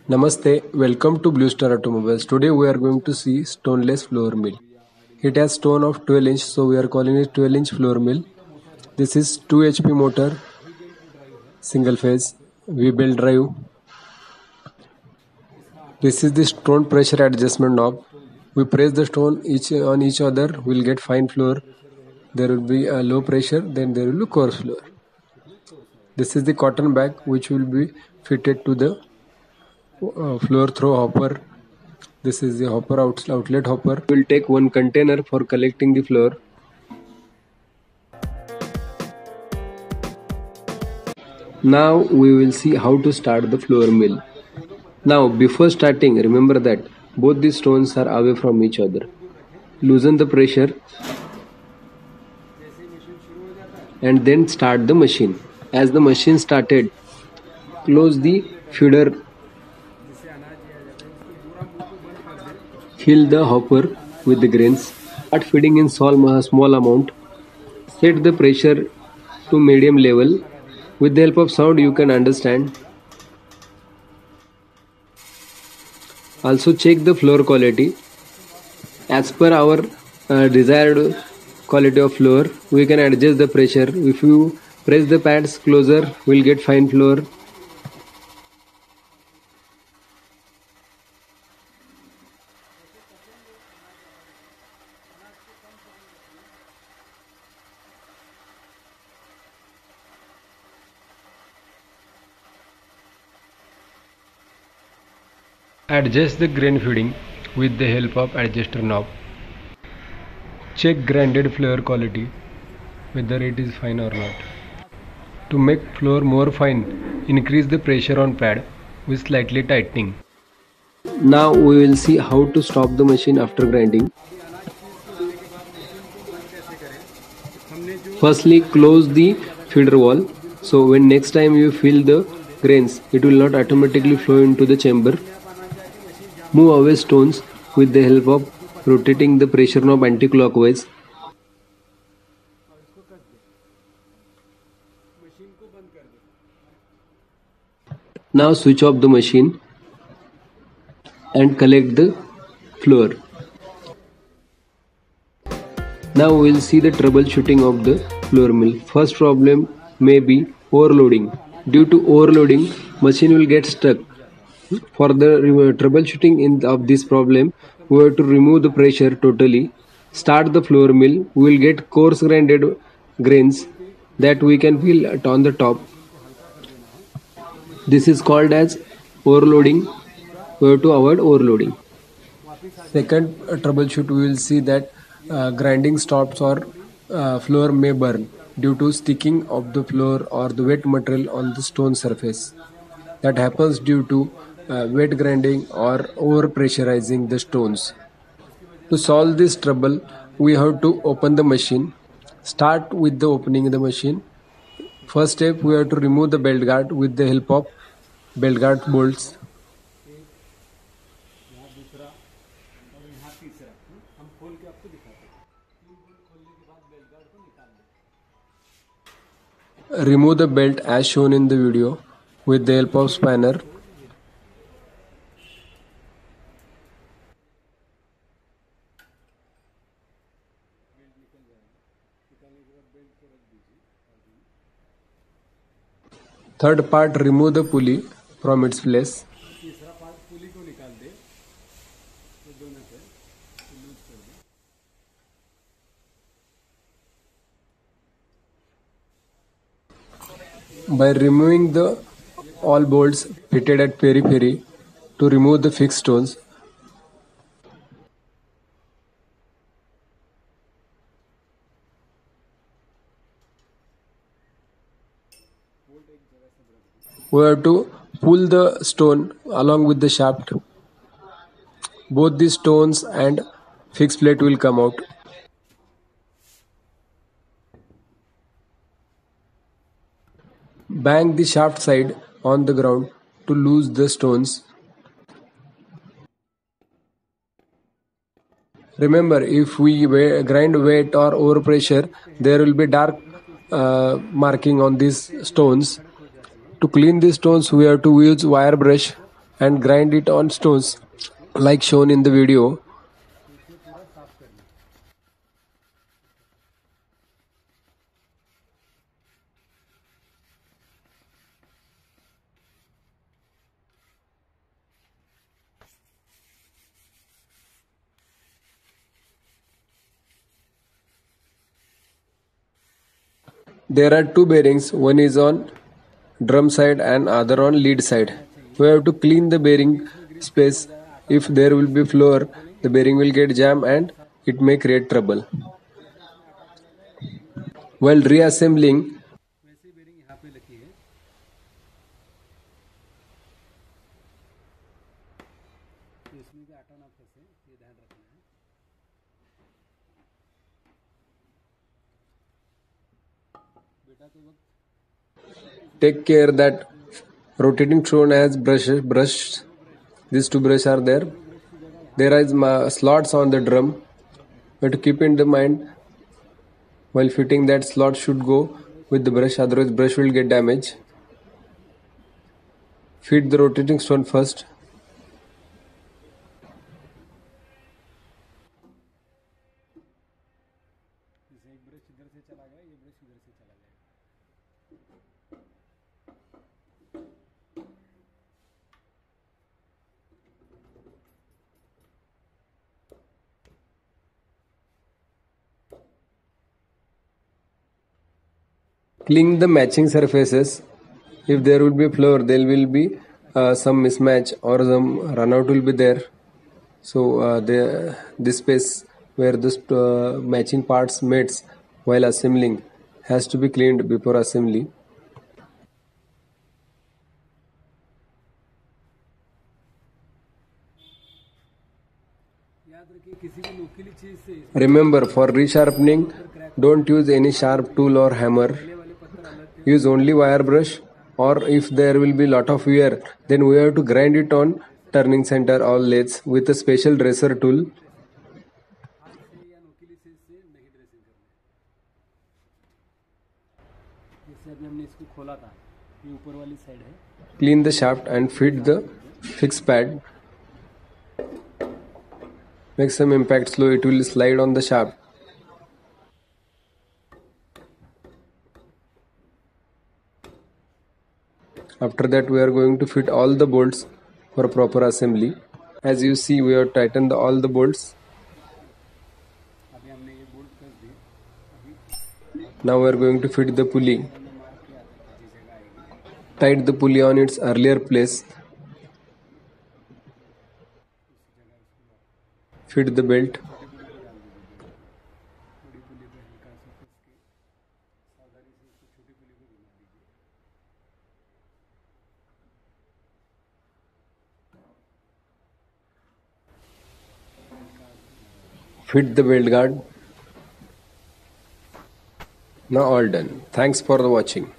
Namaste, welcome to Blue Star Automobiles. Today we are going to see stoneless floor mill. It has stone of 12 inch, so we are calling it 12 inch floor mill. This is 2 HP motor, single phase, V-belt drive. This is the stone pressure adjustment knob. We press the stone on each other, we'll get fine floor. There will be a low pressure, then there will be coarse floor. This is the cotton bag which will be fitted to the floor through hopper. This is the hopper outlet hopper. We will take one container for collecting the floor. Now we will see how to start the floor mill. Now before starting, remember that both the stones are away from each other. Loosen the pressure and then start the machine. As the machine started, close the feeder. Fill the hopper with the grains. Start feeding in small amount. Set the pressure to medium level. With the help of sound you can understand. Also check the floor quality. As per our desired quality of floor, we can adjust the pressure. If you press the pads closer, we'll get fine floor. Adjust the grain feeding with the help of adjuster knob. Check grinded floor quality, whether it is fine or not. To make floor more fine, increase the pressure on pad with slightly tightening. Now we will see how to stop the machine after grinding. Firstly, close the feeder wall, so when next time you fill the grains, it will not automatically flow into the chamber. Move away stones with the help of rotating the pressure knob anti-clockwise. Now switch off the machine and collect the floor. Now we will see the troubleshooting of the floor mill. First problem may be overloading. Due to overloading, machine will get stuck. For the troubleshooting of this problem, we have to remove the pressure totally. Start the floor mill. We will get coarse grinded grains that we can fill on the top. This is called as overloading. We have to avoid overloading. Second troubleshoot, we will see that grinding stops or floor may burn due to sticking of the floor or the wet material on the stone surface. That happens due to wet grinding or over pressurizing the stones. To solve this trouble, we have to open the machine. Start with the opening the machine. First step, we have to remove the belt guard with the help of belt guard bolts. Remove the belt as shown in the video with the help of spanner. Third part, remove the pulley from its place. By removing the all bolts fitted at periphery to remove the fixed stones. We have to pull the stone along with the shaft. Both the stones and fixed plate will come out. Bang the shaft side on the ground to loose the stones. Remember, if we grind wet or overpressure, there will be dark marking on these stones. To clean the stones, we have to use wire brush and grind it on stones like shown in the video. There are two bearings, one is on drum side and other on lead side. We have to clean the bearing space. If there will be floor, the bearing will get jam and it may create trouble. While reassembling, take care that rotating stone has brushes. These two brushes are there. There is slots on the drum. We have to keep in the mind while fitting that slot should go with the brush, otherwise brush will get damaged. Fit the rotating stone first. Clean the matching surfaces. If there will be floor, there will be some mismatch or some runout will be there. So this space where the matching parts meets while assembling has to be cleaned before assembly. Remember, for resharpening, don't use any sharp tool or hammer. Use only wire brush, or if there will be lot of wear, then we have to grind it on turning center or lathes with a special dresser tool. Clean the shaft and fit the fixed pad. Make some impact slow, it will slide on the shaft. After that, we are going to fit all the bolts for proper assembly. As you see, we have tightened all the bolts. Now we are going to fit the pulley. Tight the pulley on its earlier place. Fit the belt. Fit the belt guard. Now all done. Thanks for the watching.